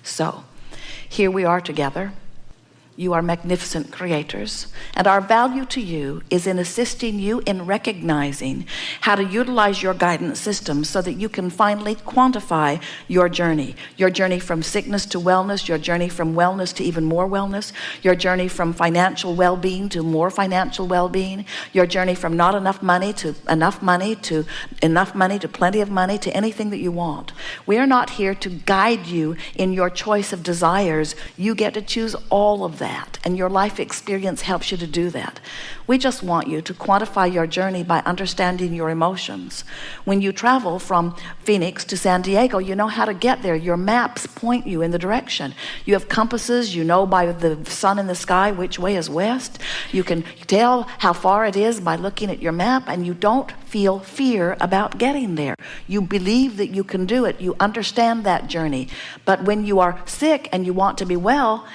So here we are together. You are magnificent creators, and our value to you is in assisting you in recognizing how to utilize your guidance system so that you can finally quantify your journey from sickness to wellness, your journey from wellness to even more wellness, your journey from financial well-being to more financial well-being, your journey from not enough money to enough money to enough money to plenty of money to anything that you want. We are not here to guide you in your choice of desires. You get to choose all of that. And your life experience helps you to do that. We just want you to quantify your journey by understanding your emotions. When you travel from Phoenix to San Diego, you know how to get there. Your maps point you in the direction. You have compasses. You know by the sun in the sky which way is west. You can tell how far it is by looking at your map, and you don't feel fear about getting there. You believe that you can do it. You understand that journey. But when you are sick and you want to be well,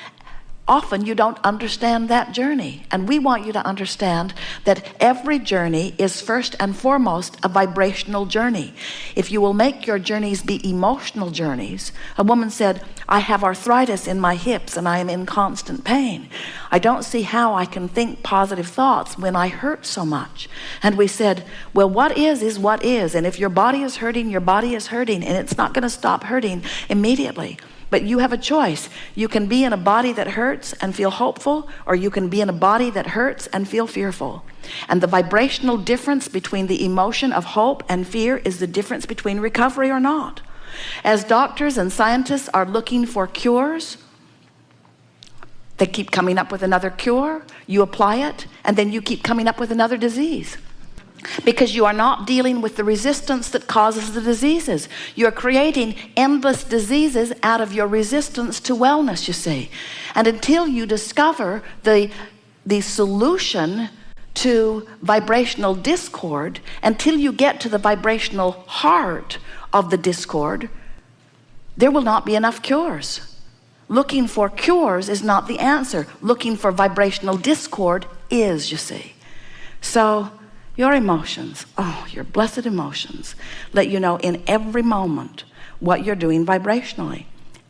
often you don't understand that journey. And we want you to understand that every journey is first and foremost a vibrational journey. If you will make your journeys be emotional journeys. A woman said, I have arthritis in my hips and I am in constant pain. I don't see how I can think positive thoughts when I hurt so much. And we said, well, what is what is. And if your body is hurting, your body is hurting, and it's not going to stop hurting immediately. But you have a choice. You can be in a body that hurts and feel hopeful, or you can be in a body that hurts and feel fearful. And the vibrational difference between the emotion of hope and fear is the difference between recovery or not. As doctors and scientists are looking for cures, they keep coming up with another cure. You apply it, and then you keep coming up with another disease. Because you are not dealing with the resistance that causes the diseases. You're creating endless diseases out of your resistance to wellness, you see. And until you discover the solution to vibrational discord, until you get to the vibrational heart of the discord, there will not be enough cures. Looking for cures is not the answer. Looking for vibrational discord is, you see. So your emotions, your blessed emotions, let you know in every moment what you're doing vibrationally.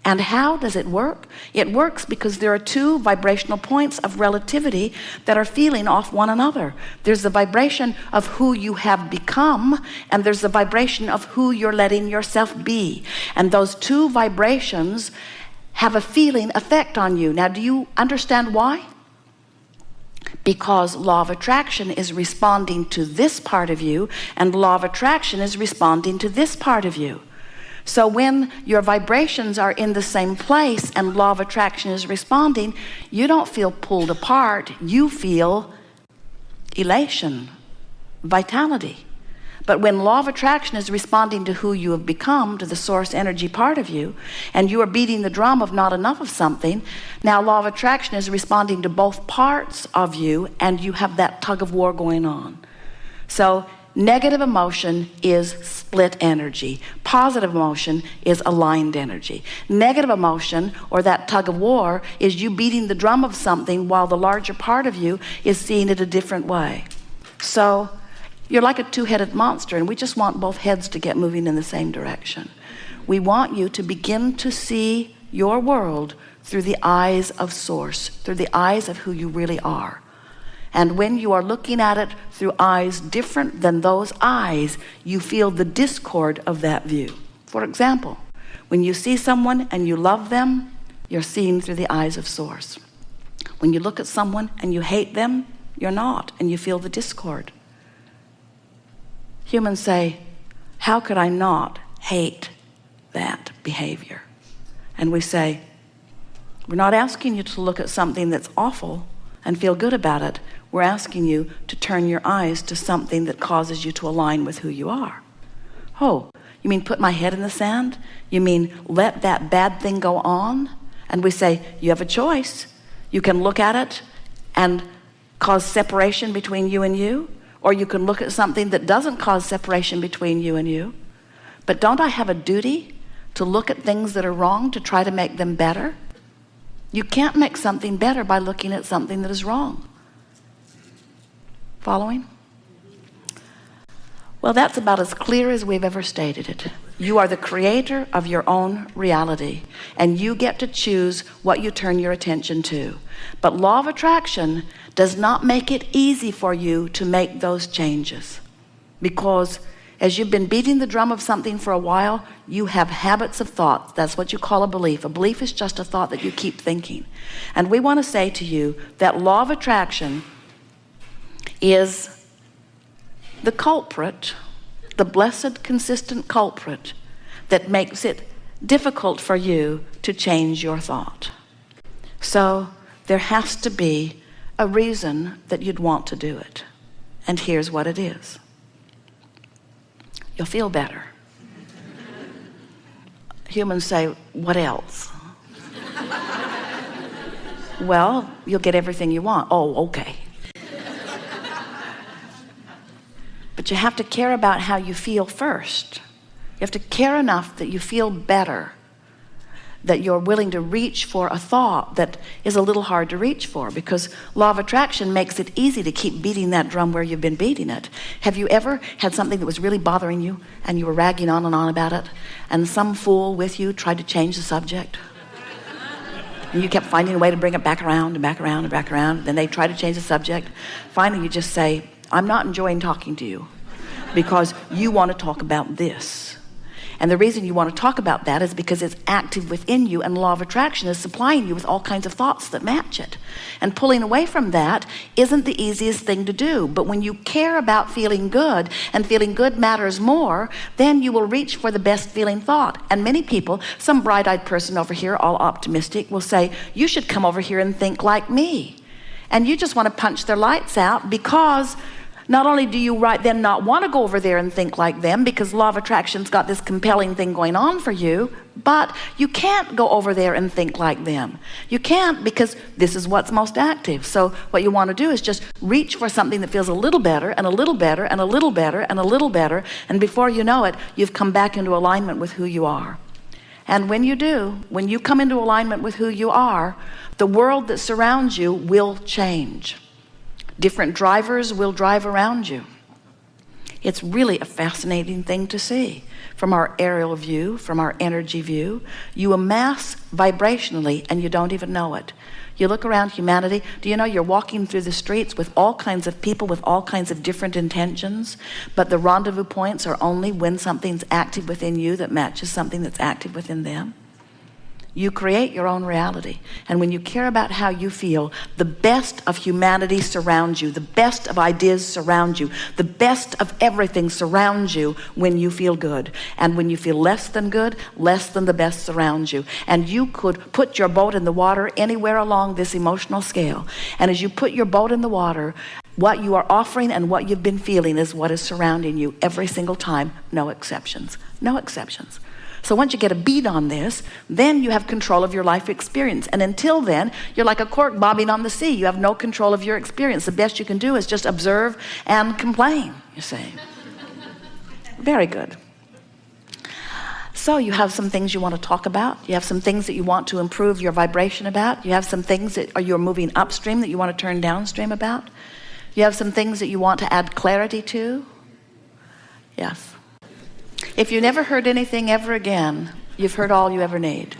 And how does it work? It works because there are two vibrational points of relativity that are feeling off one another. There's the vibration of who you have become, and there's the vibration of who you're letting yourself be. And those two vibrations have a feeling effect on you. Now, do you understand why? Because law of attraction is responding to this part of you, and law of attraction is responding to this part of you. So when your vibrations are in the same place and law of attraction is responding, you don't feel pulled apart. You feel elation, vitality. But when law of attraction is responding to who you have become, to the source energy part of you, and you are beating the drum of not enough of something, now law of attraction is responding to both parts of you, and you have that tug of war going on. So negative emotion is split energy. Positive emotion is aligned energy. Negative emotion, or that tug of war, is you beating the drum of something while the larger part of you is seeing it a different way. So you're like a two-headed monster, and we just want both heads to get moving in the same direction. We want you to begin to see your world through the eyes of source, through the eyes of who you really are. And when you are looking at it through eyes different than those eyes, you feel the discord of that view. For example, when you see someone and you love them, you're seeing through the eyes of source. When you look at someone and you hate them, you're not, and you feel the discord. Humans say, how could I not hate that behavior? And we say, we're not asking you to look at something that's awful and feel good about it. We're asking you to turn your eyes to something that causes you to align with who you are. Oh, you mean put my head in the sand? You mean let that bad thing go on? And we say, you have a choice. You can look at it and cause separation between you and you, or you can look at something that doesn't cause separation between you and you. But don't I have a duty to look at things that are wrong to try to make them better? You can't make something better by looking at something that is wrong. Following? Well, that's about as clear as we've ever stated it. You are the creator of your own reality, and you get to choose what you turn your attention to. But law of attraction does not make it easy for you to make those changes, because as you've been beating the drum of something for a while, you have habits of thought. That's what you call a belief. A belief is just a thought that you keep thinking. And we want to say to you that law of attraction is the culprit, the blessed, consistent culprit that makes it difficult for you to change your thought. So there has to be a reason that you'd want to do it. And here's what it is. You'll feel better. Humans say, what else? Well, you'll get everything you want. Oh, okay. But you have to care about how you feel first. You have to care enough that you feel better, that you're willing to reach for a thought that is a little hard to reach for, because law of attraction makes it easy to keep beating that drum where you've been beating it. Have you ever had something that was really bothering you and you were ragging on and on about it, and some fool with you tried to change the subject? And you kept finding a way to bring it back around and back around and back around. Then they try to change the subject. Finally, you just say, I'm not enjoying talking to you because you want to talk about this. And the reason you want to talk about that is because it's active within you, and law of attraction is supplying you with all kinds of thoughts that match it. And pulling away from that isn't the easiest thing to do. But when you care about feeling good, and feeling good matters more, then you will reach for the best feeling thought. And many people, some bright-eyed person over here, all optimistic, will say, you should come over here and think like me. And you just want to punch their lights out, because not only do you right then not want to go over there and think like them, because law of attraction's got this compelling thing going on for you, but you can't go over there and think like them. You can't, because this is what's most active. So what you want to do is just reach for something that feels a little better and a little better and a little better and a little better, and before you know it, you've come back into alignment with who you are. And when you do, when you come into alignment with who you are, the world that surrounds you will change. Different drivers will drive around you. It's really a fascinating thing to see. From our aerial view, from our energy view, you amass vibrationally and you don't even know it. You look around humanity, do you know you're walking through the streets with all kinds of people with all kinds of different intentions, but the rendezvous points are only when something's active within you that matches something that's active within them? You create your own reality. And when you care about how you feel, the best of humanity surrounds you. The best of ideas surround you. The best of everything surrounds you when you feel good. And when you feel less than good, less than the best surrounds you. And you could put your boat in the water anywhere along this emotional scale. And as you put your boat in the water, what you are offering and what you've been feeling is what is surrounding you every single time. No exceptions. No exceptions. So once you get a bead on this, then you have control of your life experience. And until then, you're like a cork bobbing on the sea. You have no control of your experience. The best you can do is just observe and complain, you see. Very good. So you have some things you want to talk about. You have some things that you want to improve your vibration about. You have some things that you're moving upstream that you want to turn downstream about. You have some things that you want to add clarity to. Yes. If you never heard anything ever again, you've heard all you ever need.